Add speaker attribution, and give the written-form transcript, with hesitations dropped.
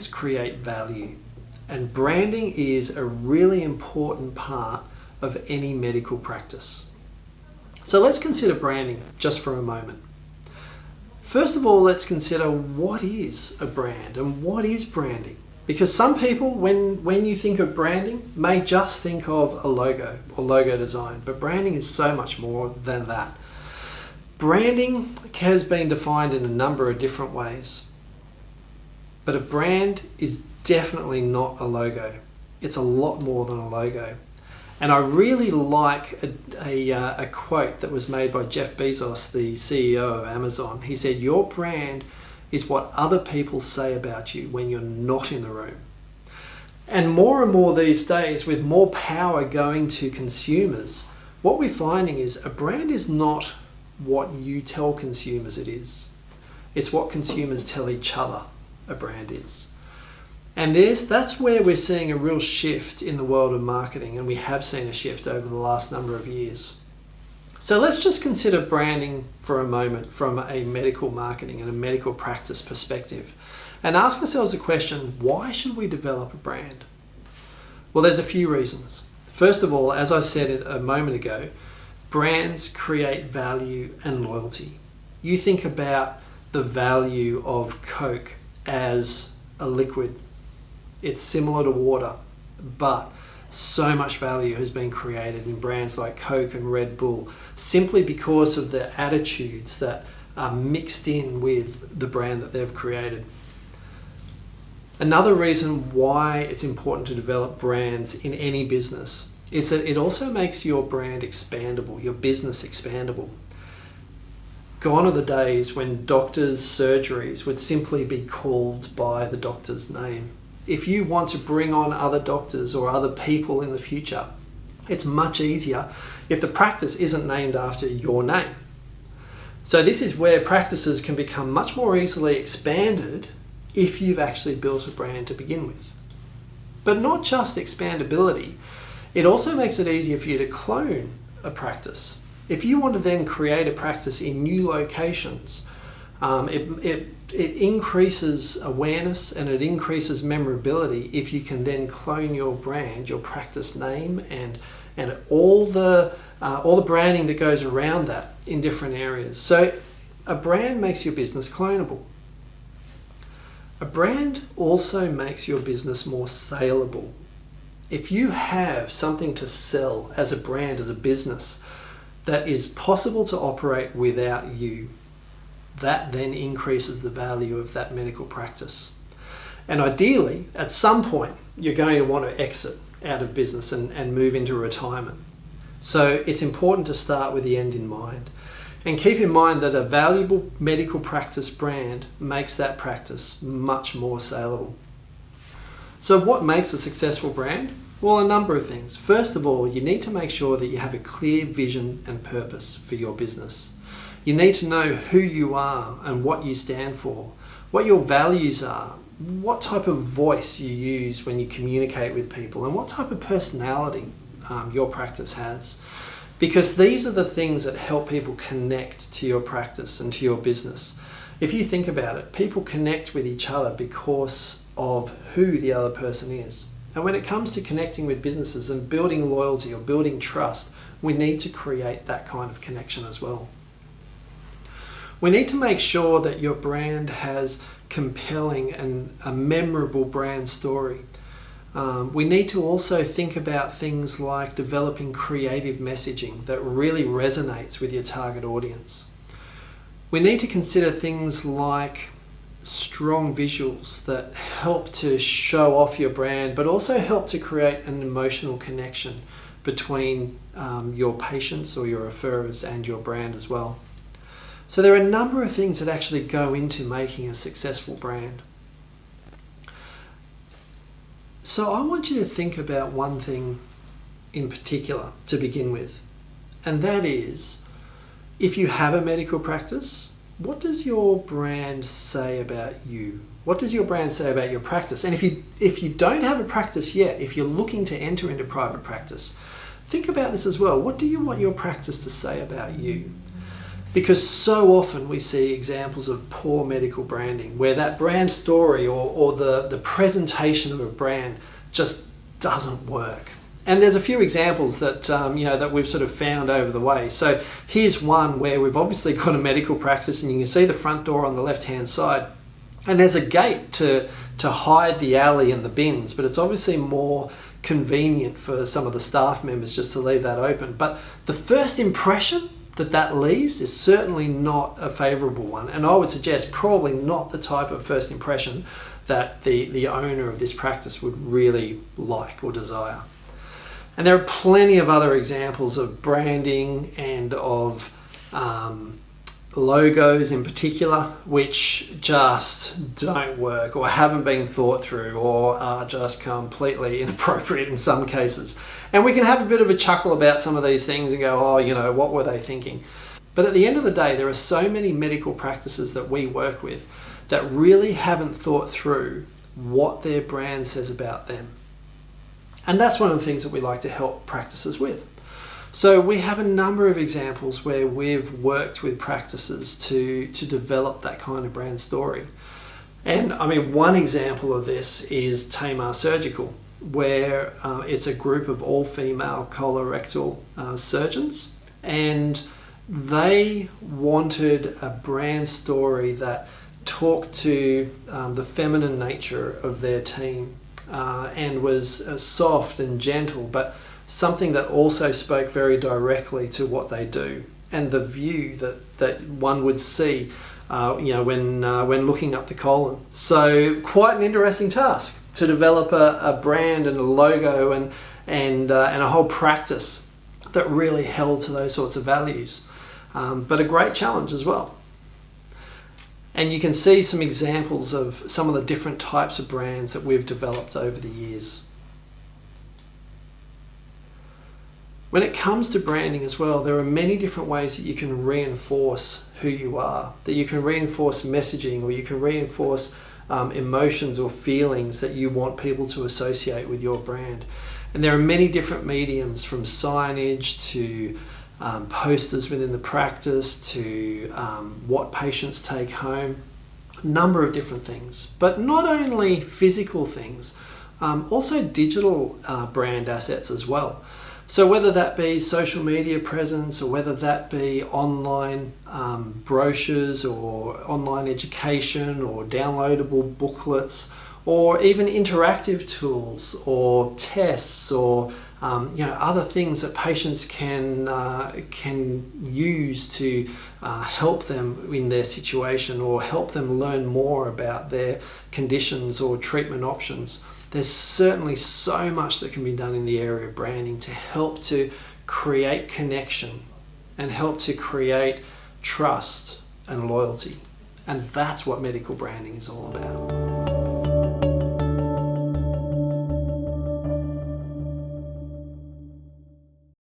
Speaker 1: brands create value, and branding is a really important part of any medical practice. So let's consider branding just for a moment. First of all, let's consider what is a brand and what is branding. Because some people, when you think of branding, may just think of a logo or logo design, but branding is so much more than that. Branding has been defined in a number of different ways, but a brand is definitely not a logo. It's a lot more than a logo. And I really like a quote that was made by Jeff Bezos, the CEO of Amazon. He said, "Your brand is what other people say about you when you're not in the room." And more these days, with more power going to consumers, what we're finding is a brand is not what you tell consumers it is. It's what consumers tell each other a brand is. And that's where we're seeing a real shift in the world of marketing, and we have seen a shift over the last number of years. So let's just consider branding for a moment from a medical marketing and a medical practice perspective, and ask ourselves the question, why should we develop a brand? Well, there's a few reasons. First of all, as I said a moment ago, brands create value and loyalty. You think about the value of Coke as a liquid. It's similar to water, but so much value has been created in brands like Coke and Red Bull simply because of the attitudes that are mixed in with the brand that they've created. Another reason why it's important to develop brands in any business is that it also makes your brand expandable, your business expandable. Gone are the days when doctors' surgeries would simply be called by the doctor's name. If you want to bring on other doctors or other people in the future, it's much easier if the practice isn't named after your name. So this is where practices can become much more easily expanded if you've actually built a brand to begin with. But not just expandability, it also makes it easier for you to clone a practice. If you want to then create a practice in new locations, it increases awareness and it increases memorability if you can then clone your brand, your practice name, and all the branding that goes around that in different areas. So a brand makes your business clonable. A brand also makes your business more saleable. If you have something to sell as a brand, as a business, that is possible to operate without you, that then increases the value of that medical practice. And ideally, at some point, you're going to want to exit out of business and move into retirement. So it's important to start with the end in mind. And keep in mind that a valuable medical practice brand makes that practice much more saleable. So what makes a successful brand? Well, a number of things. First of all, you need to make sure that you have a clear vision and purpose for your business. You need to know who you are and what you stand for, what your values are, what type of voice you use when you communicate with people, and what type of personality your practice has. Because these are the things that help people connect to your practice and to your business. If you think about it, people connect with each other because of who the other person is. And when it comes to connecting with businesses and building loyalty or building trust, we need to create that kind of connection as well. We need to make sure that your brand has compelling and a memorable brand story. We need to also think about things like developing creative messaging that really resonates with your target audience. We need to consider things like strong visuals that help to show off your brand, but also help to create an emotional connection between your patients or your referrers and your brand as well. So there are a number of things that actually go into making a successful brand. So I want you to think about one thing in particular to begin with, and that is, if you have a medical practice, what does your brand say about you? What does your brand say about your practice? And if you don't have a practice yet, if you're looking to enter into private practice, think about this as well. What do you want your practice to say about you? Because so often we see examples of poor medical branding where that brand story or the presentation of a brand just doesn't work. And there's a few examples that that we've sort of found over the way. So here's one where we've obviously got a medical practice, and you can see the front door on the left-hand side, and there's a gate to hide the alley and the bins, but it's obviously more convenient for some of the staff members just to leave that open. But the first impression that leaves is certainly not a favourable one, and I would suggest probably not the type of first impression that the owner of this practice would really like or desire. And there are plenty of other examples of branding and of logos in particular which just don't work or haven't been thought through or are just completely inappropriate in some cases. And we can have a bit of a chuckle about some of these things and go, oh, what were they thinking? But at the end of the day, there are so many medical practices that we work with that really haven't thought through what their brand says about them. And that's one of the things that we like to help practices with. So we have a number of examples where we've worked with practices to develop that kind of brand story. And I mean, one example of this is Tamar Surgical, where it's a group of all-female colorectal surgeons, and they wanted a brand story that talked to the feminine nature of their team and was soft and gentle, but something that also spoke very directly to what they do and the view that one would see when looking up the colon. So quite an interesting task to develop a brand and a logo and a whole practice that really held to those sorts of values, but a great challenge as well. And you can see some examples of some of the different types of brands that we've developed over the years. When it comes to branding as well, there are many different ways that you can reinforce who you are, that you can reinforce messaging, or you can reinforce emotions or feelings that you want people to associate with your brand. And there are many different mediums, from signage to posters within the practice to what patients take home, a number of different things. But not only physical things, also digital brand assets as well. So whether that be social media presence or whether that be online brochures or online education or downloadable booklets or even interactive tools or tests or other things that patients can use to help them in their situation or help them learn more about their conditions or treatment options. There's certainly so much that can be done in the area of branding to help to create connection and help to create trust and loyalty. And that's what medical branding is all about.